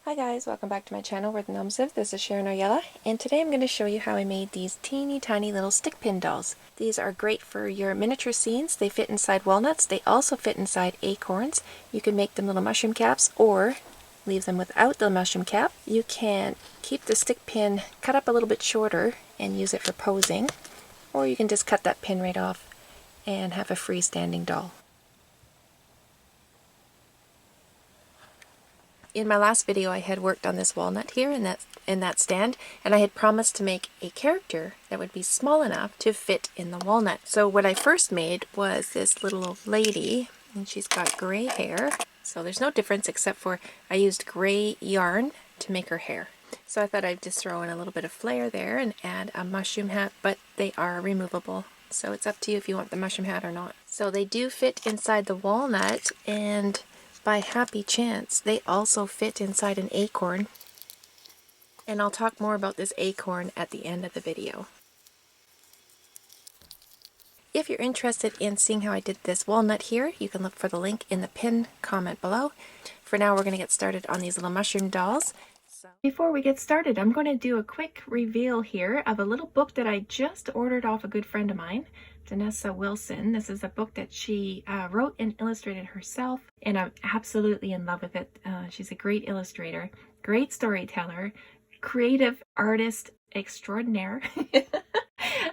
Hi guys, welcome back to my channel, We're the Gnomes Live. This is Sharon Oyella, and today I'm going to show you how I made these teeny tiny little stick pin dolls. These are great for your miniature scenes. They fit inside walnuts. They also fit inside acorns. You can make them little mushroom caps or leave them without the mushroom cap. You can keep the stick pin cut up a little bit shorter and use it for posing, or you can just cut that pin right off and have a freestanding doll. In my last video I had worked on this walnut here in that stand, and I had promised to make a character that would be small enough to fit in the walnut. So what I first made was this little old lady, and she's got gray hair. So there's no difference except for I used gray yarn to make her hair. So I thought I'd just throw in a little bit of flair there and add a mushroom hat, but they are removable. So it's up to you if you want the mushroom hat or not. So they do fit inside the walnut, and by happy chance, they also fit inside an acorn, and I'll talk more about this acorn at the end of the video. If you're interested in seeing how I did this walnut here, you can look for the link in the pinned comment below. For now, we're going to get started on these little mushroom dolls. Before we get started, I'm going to do a quick reveal here of a little book that I just ordered off a good friend of mine, Denessa Wilson. This is a book that she wrote and illustrated herself, and I'm absolutely in love with it. She's a great illustrator, great storyteller, creative artist extraordinaire.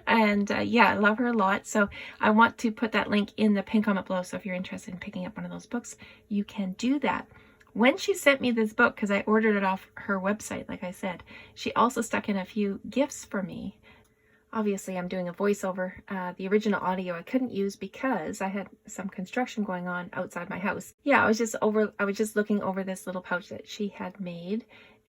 And yeah, I love her a lot. So I want to put that link in the pinned comment below. So if you're interested in picking up one of those books, you can do that. When she sent me this book, because I ordered it off her website, like I said, she also stuck in a few gifts for me. Obviously, I'm doing a voiceover. The original audio I couldn't use because I had some construction going on outside my house. Yeah, I was just looking over this little pouch that she had made.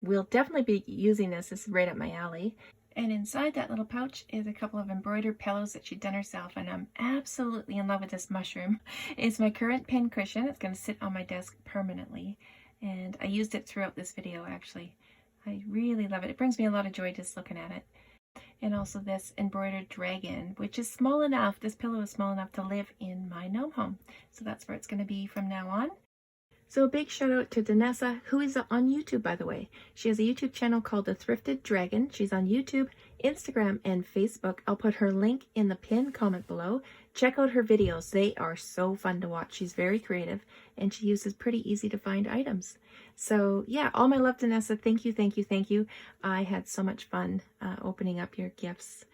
We'll definitely be using this. This is right up my alley. And inside that little pouch is a couple of embroidered pillows that she'd done herself, and I'm absolutely in love with this mushroom. It's my current pin cushion. It's going to sit on my desk permanently, and I used it throughout this video actually. I really love it. It brings me a lot of joy just looking at it. And also this embroidered dragon, which is small enough, this pillow is small enough to live in my gnome home. So that's where it's going to be from now on. So a big shout out to Denessa, who is on YouTube, by the way. She has a YouTube channel called The Thrifted Dragon. She's on YouTube, Instagram, and Facebook. I'll put her link in the pinned comment below. Check out her videos. They are so fun to watch. She's very creative, and she uses pretty easy to find items. So yeah, all my love, Denessa. Thank you, thank you, thank you. I had so much fun opening up your gifts.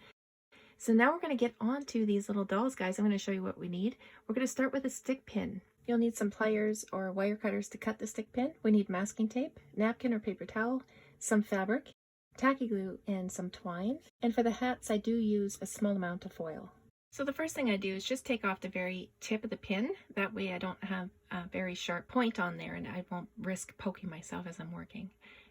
So now we're going to get on to these little dolls, guys. I'm going to show you what we need. We're going to start with a stick pin. You'll need some pliers or wire cutters to cut the stick pin. We need masking tape, napkin or paper towel, some fabric, tacky glue, and some twine. And for the hats, I do use a small amount of foil. So the first thing I do is just take off the very tip of the pin. That way I don't have a very sharp point on there, and I won't risk poking myself as I'm working.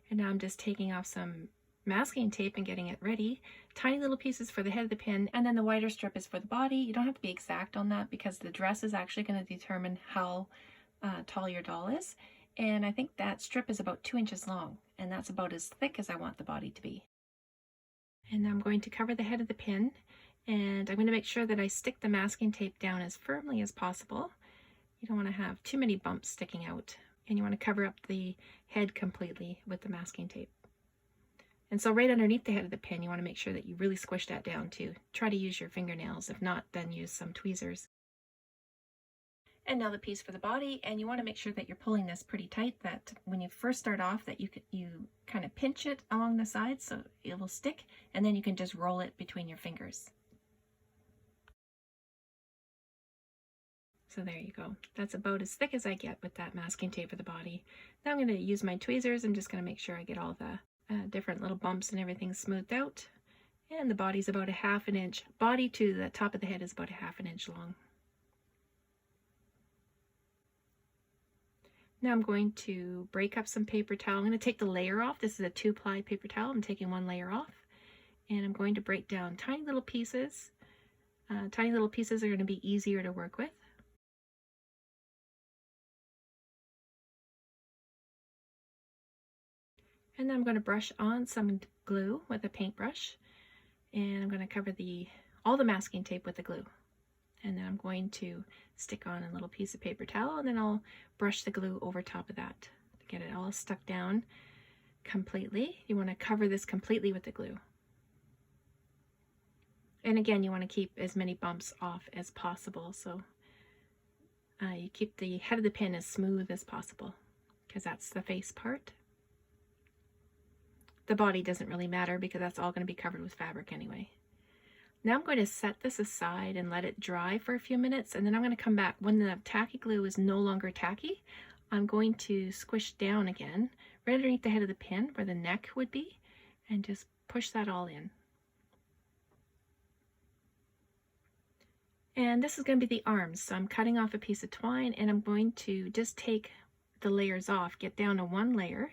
And now I'm just taking off some masking tape and getting it ready. Tiny little pieces for the head of the pin, and then the wider strip is for the body. You don't have to be exact on that because the dress is actually going to determine how tall your doll is. And I think that strip is about 2 inches long, and that's about as thick as I want the body to be. And I'm going to cover the head of the pin, and I'm going to make sure that I stick the masking tape down as firmly as possible. You don't want to have too many bumps sticking out, and you want to cover up the head completely with the masking tape. And so right underneath the head of the pin, you want to make sure that you really squish that down too. Try to use your fingernails. If not, then use some tweezers. And now the piece for the body, and you want to make sure that you're pulling this pretty tight, that when you first start off that you kind of pinch it along the sides so it will stick, and then you can just roll it between your fingers. So there you go. That's about as thick as I get with that masking tape for the body. Now I'm going to use my tweezers. I'm just going to make sure I get all the different little bumps and everything smoothed out. And the body's about a 1/2 inch. Body to the top of the head is about a 1/2 inch long. Now I'm going to break up some paper towel. I'm going to take the layer off. This is a 2-ply paper towel. I'm taking one layer off, and I'm going to break down tiny little pieces. Tiny little pieces are going to be easier to work with. And then I'm going to brush on some glue with a paintbrush, and I'm going to cover all the masking tape with the glue. And then I'm going to stick on a little piece of paper towel, and then I'll brush the glue over top of that to get it all stuck down. completely. You want to cover this completely with the glue. And again, you want to keep as many bumps off as possible, so you keep the head of the pin as smooth as possible, because that's the face part. The body doesn't really matter because that's all going to be covered with fabric anyway. Now I'm going to set this aside and let it dry for a few minutes, and then I'm going to come back. When the tacky glue is no longer tacky, I'm going to squish down again right underneath the head of the pin where the neck would be, and just push that all in. And this is going to be the arms, so I'm cutting off a piece of twine, and I'm going to just take the layers off, get down to one layer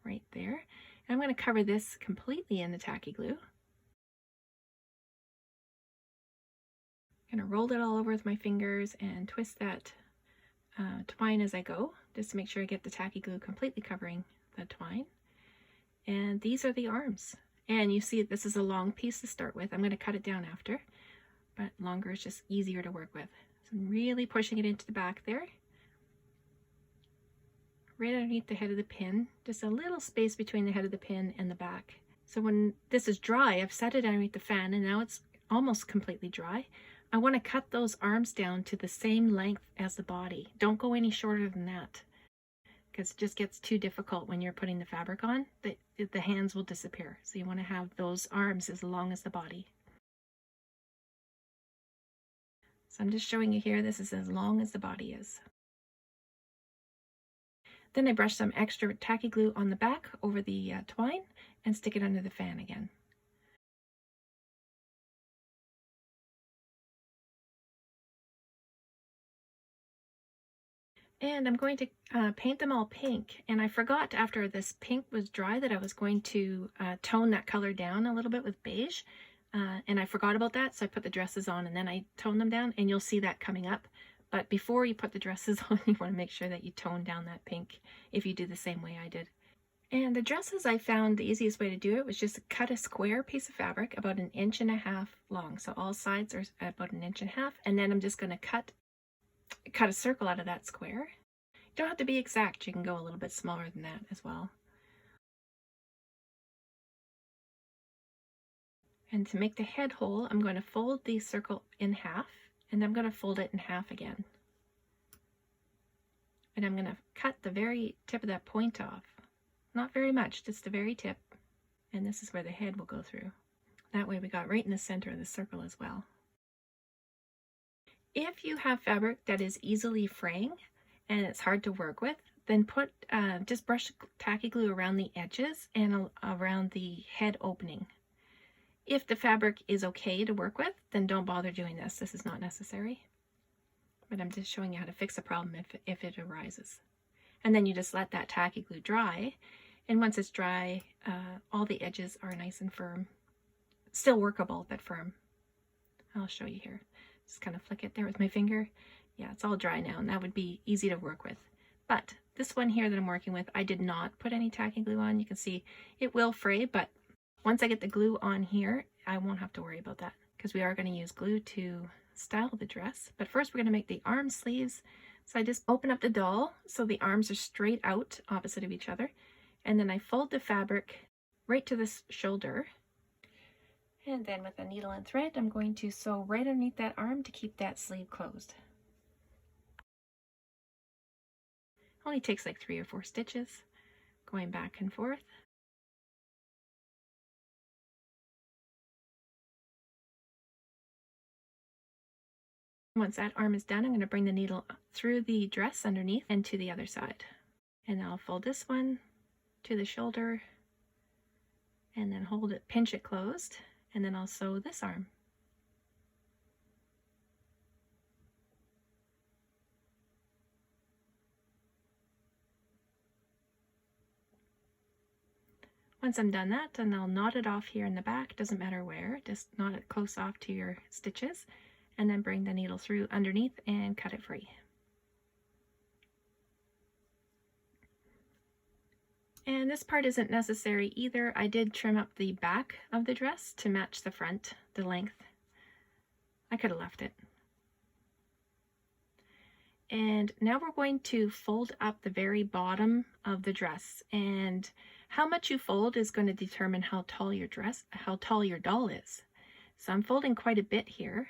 right there, and I'm going to cover this completely in the tacky glue. I'm going to roll it all over with my fingers and twist that twine as I go, just to make sure I get the tacky glue completely covering the twine. And these are the arms. And you see this is a long piece to start with. I'm going to cut it down after, but longer is just easier to work with. So I'm really pushing it into the back there, right underneath the head of the pin, just a little space between the head of the pin and the back. So when this is dry, I've set it underneath the fan, and now it's almost completely dry. I want to cut those arms down to the same length as the body. Don't go any shorter than that, because it just gets too difficult when you're putting the fabric on. The hands will disappear. So you want to have those arms as long as the body. So I'm just showing you here, this is as long as the body is. Then I brush some extra tacky glue on the back over the twine and stick it under the fan again. And I'm going to paint them all pink. And I forgot after this pink was dry that I was going to tone that color down a little bit with beige. And I forgot about that, so I put the dresses on and then I toned them down, and you'll see that coming up. But before you put the dresses on, you want to make sure that you tone down that pink if you do the same way I did. And the dresses, I found the easiest way to do it was just cut a square piece of fabric about 1.5 inches long. So all sides are about 1.5 inches, and then I'm just going to cut a circle out of that square. You don't have to be exact, you can go a little bit smaller than that as well. And to make the head hole, I'm going to fold the circle in half, and I'm going to fold it in half again. And I'm going to cut the very tip of that point off. Not very much, just the very tip. And this is where the head will go through. That way we got right in the center of the circle as well. If you have fabric that is easily fraying and it's hard to work with, then just brush tacky glue around the edges and around the head opening. If the fabric is okay to work with, then don't bother doing this. This is not necessary. But I'm just showing you how to fix a problem if it arises. And then you just let that tacky glue dry. And once it's dry, all the edges are nice and firm. Still workable, but firm. I'll show you here. Just kind of flick it there with my finger. Yeah, it's all dry now, and that would be easy to work with. But this one here that I'm working with, I did not put any tacky glue on. You can see it will fray, but once I get the glue on here, I won't have to worry about that, because we are going to use glue to style the dress. But first we're going to make the arm sleeves. So I just open up the doll so the arms are straight out opposite of each other, and then I fold the fabric right to this shoulder. And then with a needle and thread, I'm going to sew right underneath that arm to keep that sleeve closed. Only takes like 3 or 4 stitches, going back and forth. Once that arm is done, I'm going to bring the needle through the dress underneath and to the other side. And I'll fold this one to the shoulder and then hold it, pinch it closed, and then I'll sew this arm. Once I'm done that, then I'll knot it off here in the back. Doesn't matter where, just knot it close off to your stitches, and then bring the needle through underneath and cut it free. And this part isn't necessary either. I did trim up the back of the dress to match the front, the length. I could have left it. And now we're going to fold up the very bottom of the dress. And how much you fold is going to determine how tall your doll is. So I'm folding quite a bit here.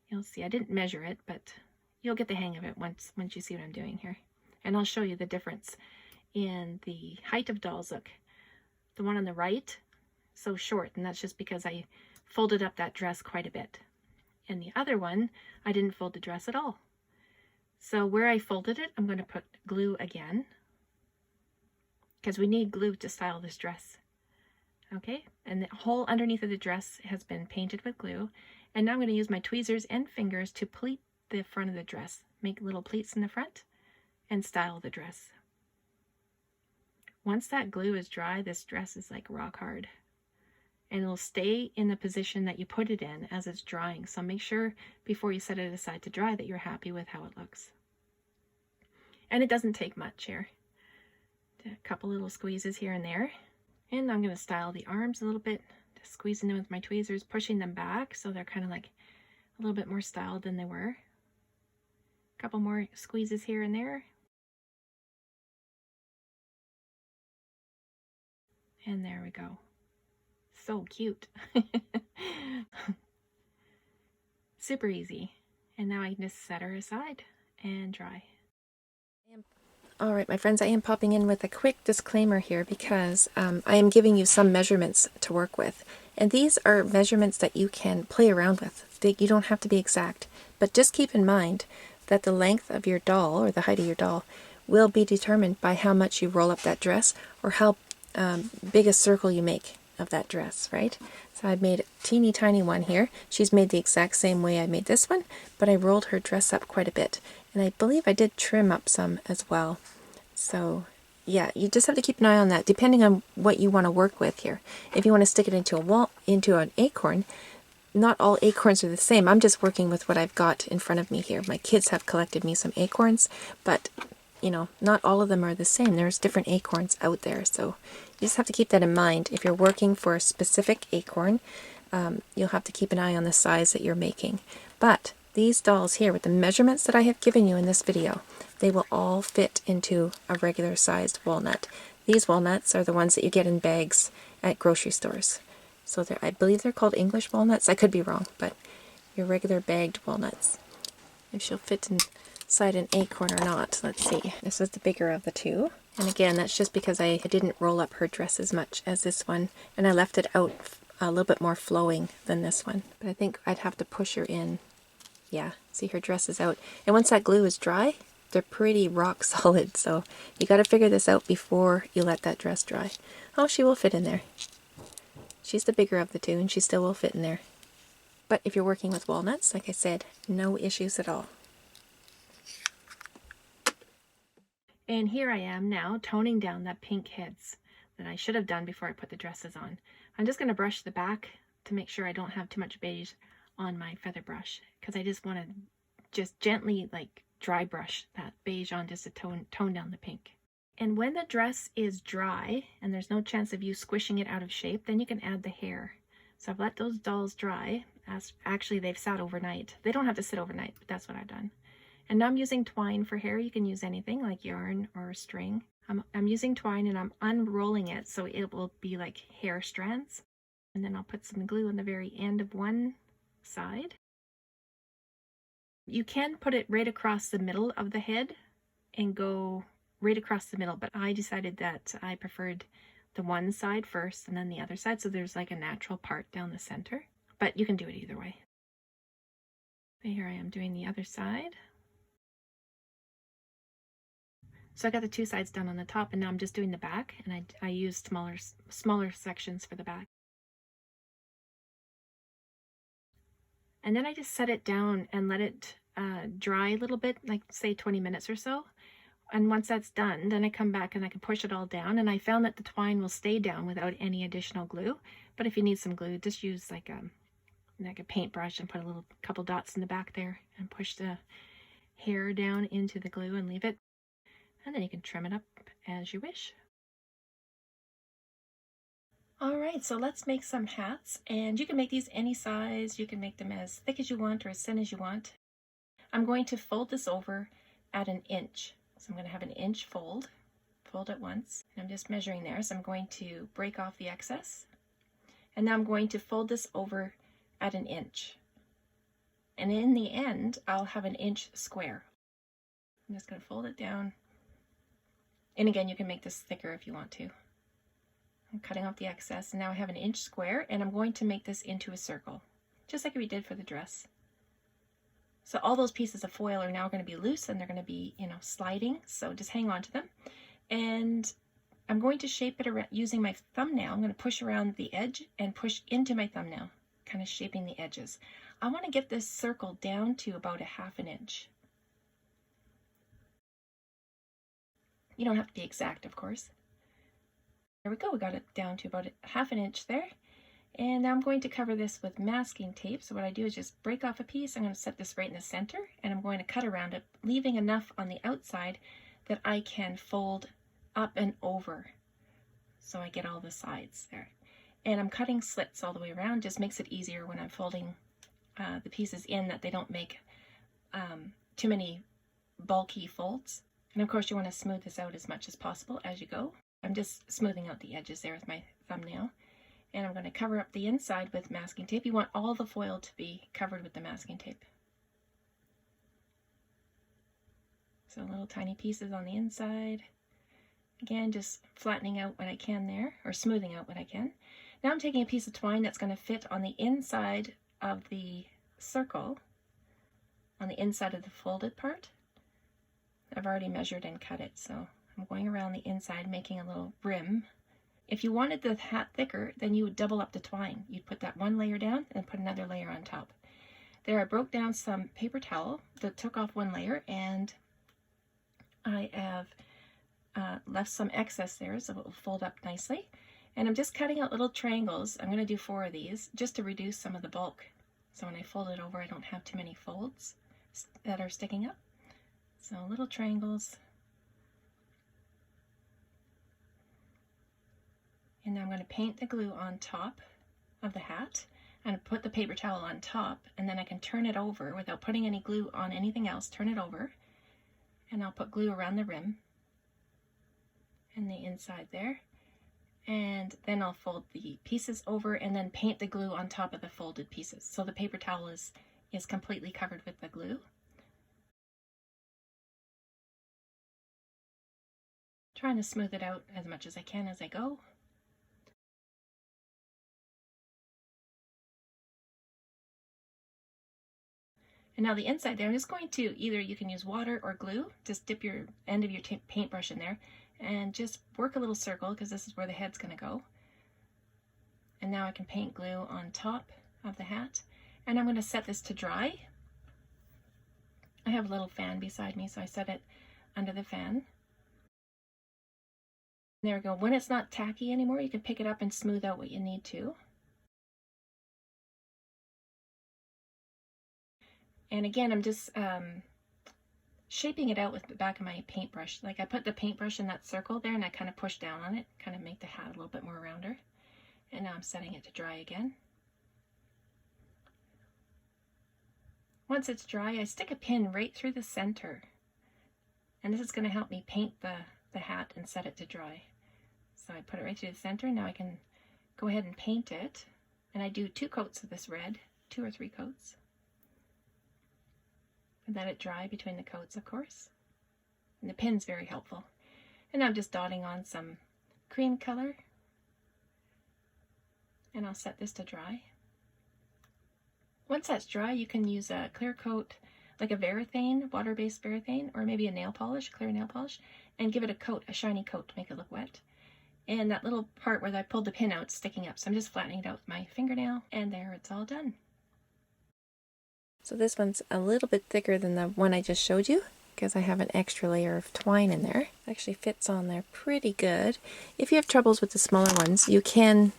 You'll see I didn't measure it, but you'll get the hang of it once you see what I'm doing here. And I'll show you the difference in the height of dolls. Look, the one on the right, so short, and that's just because I folded up that dress quite a bit. And the other one, I didn't fold the dress at all. So where I folded it, I'm going to put glue again, because we need glue to style this dress. Okay, and the hole underneath of the dress has been painted with glue. And now I'm going to use my tweezers and fingers to pleat the front of the dress, make little pleats in the front, and style the dress. Once that glue is dry, this dress is like rock hard. And it'll stay in the position that you put it in as it's drying. So make sure before you set it aside to dry that you're happy with how it looks. And it doesn't take much here. A couple little squeezes here and there. And I'm going to style the arms a little bit, just squeezing them with my tweezers, pushing them back so they're kind of like a little bit more styled than they were. A couple more squeezes here and there. And there we go. So cute. Super easy. And now I can just set her aside and dry. All right, my friends, I am popping in with a quick disclaimer here because I am giving you some measurements to work with. And these are measurements that you can play around with. You don't have to be exact, but just keep in mind that the length of your doll or the height of your doll will be determined by how much you roll up that dress or how big a circle you make of that dress, right? So I've made a teeny tiny one here. She's made the exact same way I made this one, but I rolled her dress up quite a bit. And I believe I did trim up some as well. So yeah, you just have to keep an eye on that depending on what you want to work with here. If you want to stick it into an acorn, not all acorns are the same. I'm just working with what I've got in front of me here. My kids have collected me some acorns, but you know, not all of them are the same. There's different acorns out there, so you just have to keep that in mind. If you're working for a specific acorn, you'll have to keep an eye on the size that you're making. But these dolls here, with the measurements that I have given you in this video, they will all fit into a regular sized walnut. These walnuts are the ones that you get in bags at grocery stores. So I believe they're called English walnuts. I could be wrong, but your regular bagged walnuts. If she'll fit inside an acorn or not, let's see. This is the bigger of the two. And again, that's just because I didn't roll up her dress as much as this one, and I left it out a little bit more flowing than this one. But I think I'd have to push her in. Yeah, see, her dress is out. And once that glue is dry, they're pretty rock solid, so you got to figure this out before you let that dress dry. Oh, she will fit in there. She's the bigger of the two, and she still will fit in there. But if you're working with walnuts, like I said, no issues at all. And here I am now toning down that pink heads that I should have done before I put the dresses on. I'm just going to brush the back to make sure I don't have too much beige on my feather brush, because I just want to just gently like dry brush that beige on just to tone down the pink. And when the dress is dry and there's no chance of you squishing it out of shape, then you can add the hair. So I've let those dolls dry. Actually, they've sat overnight. They don't have to sit overnight, but that's what I've done. And now I'm using twine for hair. You can use anything like yarn or string. I'm using twine and I'm unrolling it so it will be like hair strands. And then I'll put some glue on the very end of one side. You can put it right across the middle of the head and go right across the middle, but I decided that I preferred the one side first and then the other side, so there's like a natural part down the center. But you can do it either way. So here I am doing the other side. So I got the two sides done on the top, and now I'm just doing the back, and I used smaller sections for the back. And then I just set it down and let it dry a little bit, like say 20 minutes or so. And once that's done, then I come back and I can push it all down. And I found that the twine will stay down without any additional glue. But if you need some glue, just use like a paintbrush and put a couple dots in the back there and push the hair down into the glue and leave it. And then you can trim it up as you wish. All right, so let's make some hats, and you can make these any size. You can make them as thick as you want or as thin as you want. I'm going to fold this over at 1 inch. So I'm going to have 1 inch fold fold it once. I'm just measuring there, so I'm going to break off the excess. And now I'm going to fold this over at 1 inch. And in the end, I'll have 1 inch square. I'm just going to fold it down. And again, you can make this thicker if you want to. I'm cutting off the excess, and now I have 1 inch square, and I'm going to make this into a circle, just like we did for the dress. So all those pieces of foil are now going to be loose, and they're going to be, sliding, so just hang on to them. And I'm going to shape it around using my thumbnail. I'm going to push around the edge and push into my thumbnail, kind of shaping the edges. I want to get this circle down to about 1/2 inch. You don't have to be exact, of course. There we go, we got it down to about 1/2 inch there. And now I'm going to cover this with masking tape. So what I do is just break off a piece. I'm going to set this right in the center, and I'm going to cut around it, leaving enough on the outside that I can fold up and over. So I get all the sides there. And I'm cutting slits all the way around. Just makes it easier when I'm folding the pieces in, that they don't make too many bulky folds. And of course you want to smooth this out as much as possible as you go. I'm just smoothing out the edges there with my thumbnail. And I'm going to cover up the inside with masking tape. You want all the foil to be covered with the masking tape. So little tiny pieces on the inside. Again, just flattening out what I can there, or smoothing out what I can. Now I'm taking a piece of twine that's going to fit on the inside of the circle, on the inside of the folded part. I've already measured and cut it, so I'm going around the inside, making a little rim. If you wanted the hat thicker, then you would double up the twine. You'd put that one layer down and put another layer on top. There, I broke down some paper towel that took off one layer, and I have left some excess there, so it will fold up nicely. And I'm just cutting out little triangles. I'm going to do 4 of these just to reduce some of the bulk. So when I fold it over, I don't have too many folds that are sticking up. So little triangles. And now I'm going to paint the glue on top of the hat and put the paper towel on top, and then I can turn it over without putting any glue on anything else. Turn it over, and I'll put glue around the rim and the inside there. And then I'll fold the pieces over and then paint the glue on top of the folded pieces. So the paper towel is completely covered with the glue. Trying to smooth it out as much as I can as I go. And now the inside there, I'm just going to, either you can use water or glue, just dip your end of your paintbrush in there and just work a little circle, because this is where the head's going to go. And now I can paint glue on top of the hat, and I'm going to set this to dry. I have a little fan beside me, so I set it under the fan. There we go. When it's not tacky anymore, you can pick it up and smooth out what you need to. And again, I'm just shaping it out with the back of my paintbrush. Like I put the paintbrush in that circle there, and I kind of push down on it, kind of make the hat a little bit more rounder. And now I'm setting it to dry again. Once it's dry, I stick a pin right through the center. And this is going to help me paint the hat and set it to dry. So I put it right through the center. Now I can go ahead and paint it. And I do 2 coats of this red, 2 or 3 coats. Let it dry between the coats, of course. And the pin's very helpful. And I'm just dotting on some cream color. And I'll set this to dry. Once that's dry, you can use a clear coat, like a Varathane, water-based Varathane, or maybe a nail polish, clear nail polish, and give it a coat, a shiny coat, to make it look wet. And that little part where I pulled the pin out is sticking up, so I'm just flattening it out with my fingernail, and there, it's all done. So this one's a little bit thicker than the one I just showed you, because I have an extra layer of twine in there. It actually fits on there pretty good. If you have troubles with the smaller ones, you can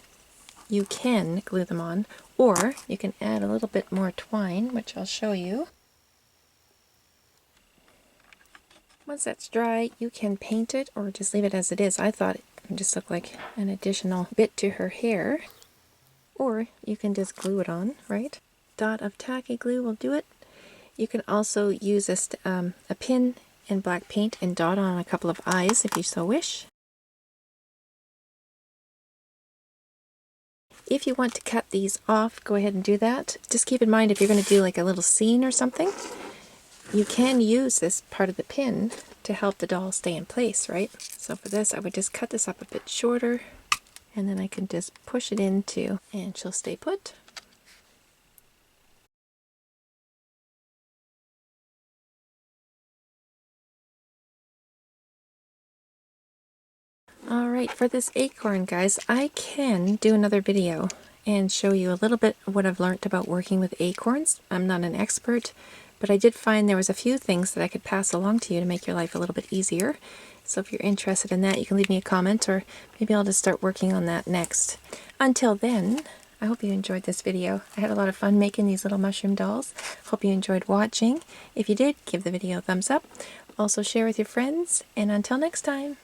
glue them on, or you can add a little bit more twine, which I'll show you. Once that's dry, you can paint it or just leave it as it is. I thought it would just look like an additional bit to her hair, or you can just glue it on, right? Dot of tacky glue will do it. You can also use a pin and black paint and dot on a couple of eyes if you so wish. If you want to cut these off, go ahead and do that. Just keep in mind, if you're going to do like a little scene or something, you can use this part of the pin to help the doll stay in place, right? So for this, I would just cut this up a bit shorter, and then I can just push it into, and she'll stay put. Alright, for this acorn, guys, I can do another video and show you a little bit of what I've learned about working with acorns. I'm not an expert, but I did find there was a few things that I could pass along to you to make your life a little bit easier. So if you're interested in that, you can leave me a comment, or maybe I'll just start working on that next. Until then, I hope you enjoyed this video. I had a lot of fun making these little mushroom dolls. Hope you enjoyed watching. If you did, give the video a thumbs up. Also share with your friends, and until next time.